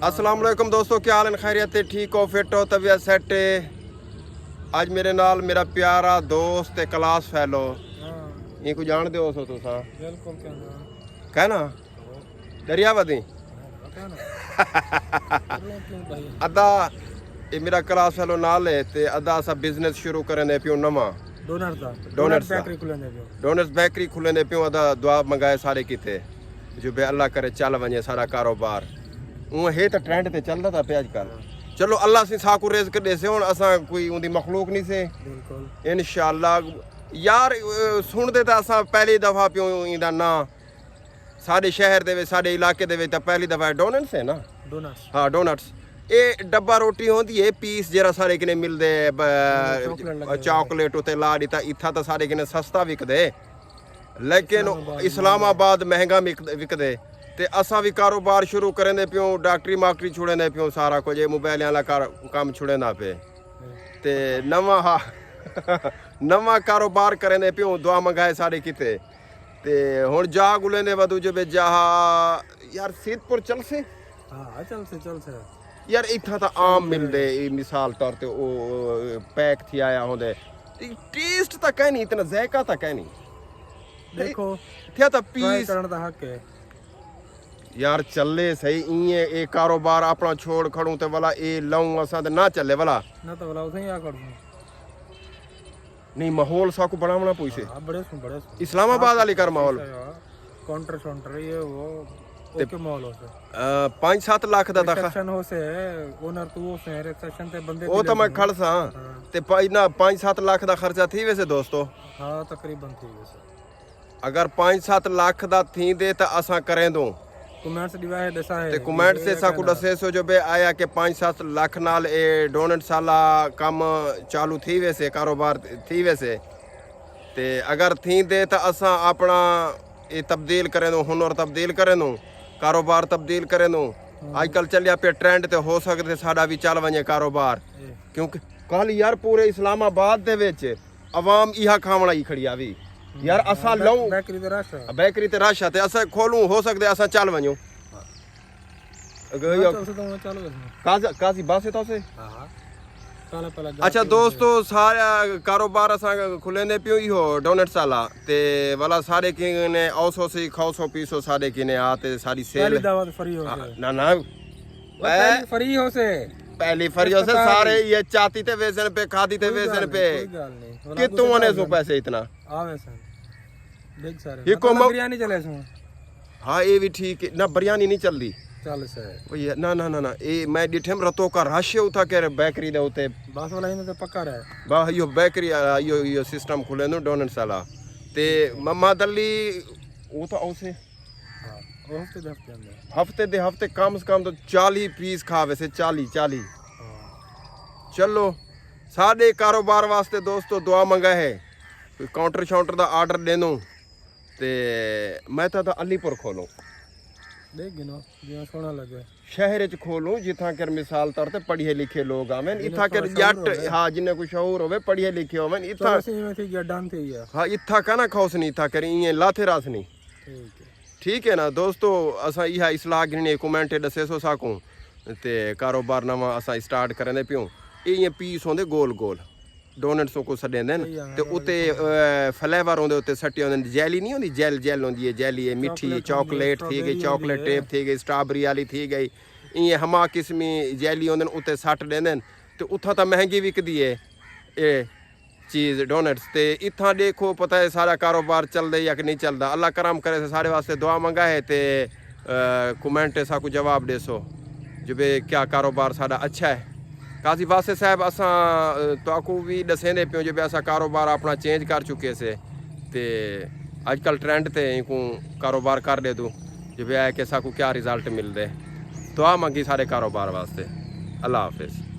अस्सलाम वालेकुम दोस्तों, क्या हाल है? खैरियत है? ठीक हो? फिट हो? तबीयत सेट है? आज मेरे नाल मेरा प्यारा दोस्त है, क्लास फैलो। ये को जान दो सो तुसा? बिल्कुल कहना दरियावती अदा ये मेरा क्लास फैलो नाल है ते अदा असा बिजनेस शुरू करने पियो नवा डोनट्स बेकरी खुलने पियो। अदा दुआ मंगाए सारे किते जो बे अल्लाह करे चल वने सारा कारोबार है तो ट्रेंड ते चलदा था पे आजकल। चलो अल्लाह से साकू रिज़्क देसे हुन असा कोई उंदी मखलूक नहीं से इंशाअल्लाह यार सुनदे ता असा पहली दफा पियो इंदा ना साडे शहर दे साडे इलाके दे ता पहली दफा डोनट्स है ना। डोनट्स हाँ डोनट्स ये डब्बा रोटी होंदी है पीस जरा सारे किने मिलदे चॉकलेट उते ला दिता इथा तो सारे किने सस्ता विकदे लेकिन इस्लामाबाद महंगा विकदे ते असा भी कारोबार शुरू करेंदे पियो डॉक्टरी माक्टरी छुड़ेंदे पियो सारा कुछ मोबाइल वाला काम छुड़ेंदा पे ते नवा नवा कारोबार करेंदे पियो दुआ मंगाए सारे किते ते हुन जा गुलेंदे वदू जो बे जा यार सीतपुर चल से हां चल से यार इथा तो आम मिलदे मिसाल तौर ते ओ पैक थी आया होंदे टेस्ट तक है नहीं इतना जायका तक है नहीं देखो क्या तो पीस करन दा हक है यार चले सही इए ए कारोबार अपना छोड़ खड़ू ते वाला ए लाऊं असा ते ना चले वाला ना तो वाला उसे या कर नहीं माहौल साकू बनावना पुइसे बड़े इस्लामाबाद वाली कर माहौल काउंटर ये वो ओके माहौल हो से 5-7 लाख दा सेक्शन हो से ओनर तू हो से सेक्शन ते बंदे ओ तो मैं खड़सा ते ना 5-7 लाख दा खर्चा थी वैसे दोस्तों। हां तकरीबन थी वैसे अगर 5-7 लाख दा थी दे त असा करें दो कमेंट्स डिवाइड ऐसा है ते कमेंट से साकू दसे सो जो बे आया के 5-7 लाख नाल ए डोनट साला काम चालू थी वैसे कारोबार थी वैसे ते अगर थी दे त असा अपना ये तब्दील करें दो हुनर तब्दील करें दो कारोबार तब्दील करें दो आजकल चलिया पे ट्रेंड ते हो सकते साडा भी चल वने कारोबार क्योंकि कल यार पूरे इस्लामाबाद दे विच अवाम इहा खावना ही खड़ी आवी यार असा लऊं बेकरी ते रश ते असा खोलूं हो सकदे असा चल वणो काजी बासे तो से हां अच्छा दोस्तों सारा कारोबार असा खुलेने पियो ही हो डोनट्स वाला ते वाला सारे किने औसो से खाओ पीसो सारे किने आते सारी सेल दावत फ्री हो ना ना फ्री हो से पहली फ्री हो से सारे ये चाती ते वेसन पे खादी ते वेसन पे कितों ने सो पैसे इतना आवे सन देख सारे ये को बिरयानी चले सो हां ये भी ठीक है ना बिरयानी नहीं चलदी चल से ओ ये ना ना ना ना ए मैं डिठम रतो का राश उठा के बेकरी दे उते बस वाला इन ते पक्का रहे बा यो बेकरी यो सिस्टम खुले नो डोनट्स वाला ते मम्मा दल्ली वो तो औसे हां हफ्ते दे हफ्ते कम से कम तो 40 पीस खावे से 40 चलो साडे कारोबार वास्ते दोस्तों दुआ मंगा है कोई काउंटर शाउंटर दा आर्डर देनो ते मैं तो अलीपुर खोलूं देख गिनो जिया सोना लगे शहर च खोलूं जिथा कर मिसाल तौर ते पढ़े लिखे लोग आवेन इथा कर जट हां जिने को शऊर होवे पढ़े लिखे होवेन इथा में थी या डान थी या हां इथा का ना खौसनी इथा कर ये लाथे रासनी ठीक है ना दोस्तों असा इहा इस्लाह गिने कमेंट दसे सो साकू ते कारोबार नवा असा स्टार्ट करने पियो ये पीस होंदे गोल गोल डोनट्स को सडेंदे ते उते फ्लेवर होंदे उते सट्टी होंदे जेली नहीं होंदी जेल होंदी है जेली है मिठी चॉकलेट थी गई चॉकलेट टेप थी गई स्ट्रॉबेरी वाली थी गई ये हमा किस्मी जेली होंदे उते सट देंदे ते उथा तो महंगी विकदी है ये चीज़ डोनट्स ते इथा देखो पता है सारा कारोबार चलदा या कि नहीं चलदा अल्लाह करम करे सारे वास्ते दुआ मंगा है ते कमेंट साकू जवाब देसो जो बे क्या कारोबार साडा अच्छा है काजी वासे साहब असा तो भी दसेंदे पियो जो असा कारोबार अपना चेंज कर चुके से ते आजकल ट्रेंड ते को कारोबार कर दे दूँ जो है कि साकू क्या रिजल्ट मिलते दुआ मंगी सारे कारोबार वास्ते अल्लाह हाफिज़।